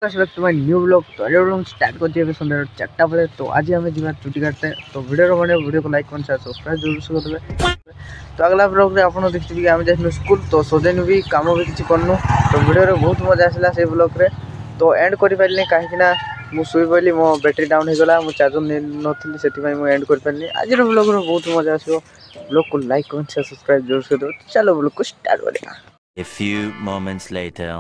New blog तो start कर सन्ध्या 4टा बेले। तो आज आम जी चुटी काटते तो वीडियो को लाइक कर सब्सक्राइब जरूर से करदे। तो अगला ब्लॉग रे आपन देखिबे कि आम जाइनु स्कूल तो सजेन भी काम भी किसी करनु। तो वीडियो रे बहुत मजा आसला से ब्लॉग रे। तो एंड कर पारली कहीं मु शुई पड़ी मो बैटरी डाउन हो गला मु चार्जर नहीं नथली से मु एंड कर पारली। आज ब्लॉग रे बहुत मजा आसो। ब्लॉग को लाइक कमेंट सब्सक्राइब जरूर से दो। चलो ब्लॉग को स्टार्ट करें। A few moments later.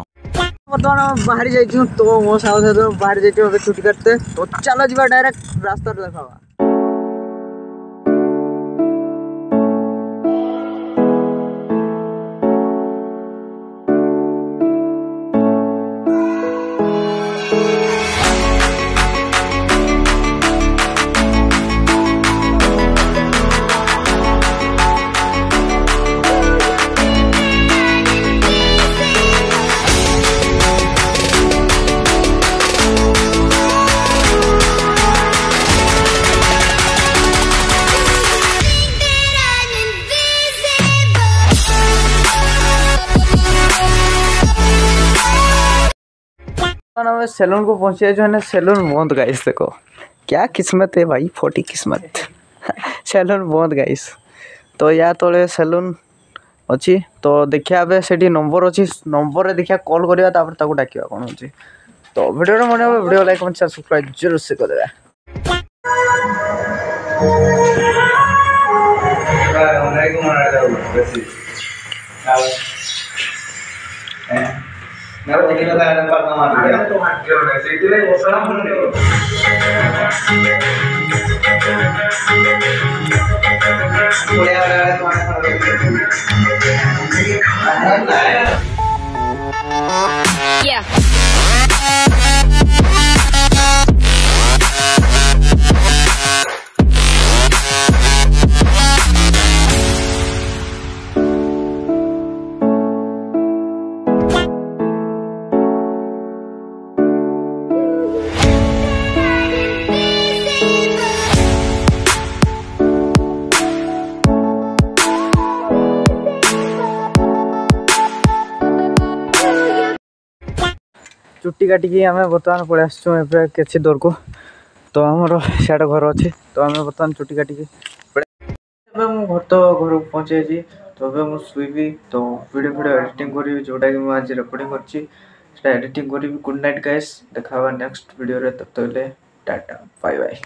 बर्तमान बाहरी जाइए तो मो साथ बाहर जाइए छुट्टी काटते। तो चलो जी डायरेक्ट रास्ता देखा। सैलून को पहुंचे जो है सैलून बंद गाइस। देखो क्या किस्मत है भाई, 40 किस्मत। सैलून बंद गाइस। तो या तो सैलून अच्छी तो देखिया से नंबर अच्छी नंबर देखिया कॉल करिया तापर डाकिया कौन होची। तो वीडियो मन वीडियो लाइक कमेंट सब्सक्राइब जरूर से कर देबा। Yeah. चुट्टी काटिकी आम बर्तमान पलि आसचु किसी दूर को। तो आमर सियाड़े घर अच्छे तो आम बर्तमान चुट्टी काटिकी घर तो घर पहुँचे। तो मुझे शुइबी तो वीडियो एडिटिंग करी जोटा कि आज रिकॉर्डिंग कर एडिटिंग करी। गुड नाइट गाइस, देखा नेक्स्ट वीडियो रे। तब तक टाटा बाय बाय।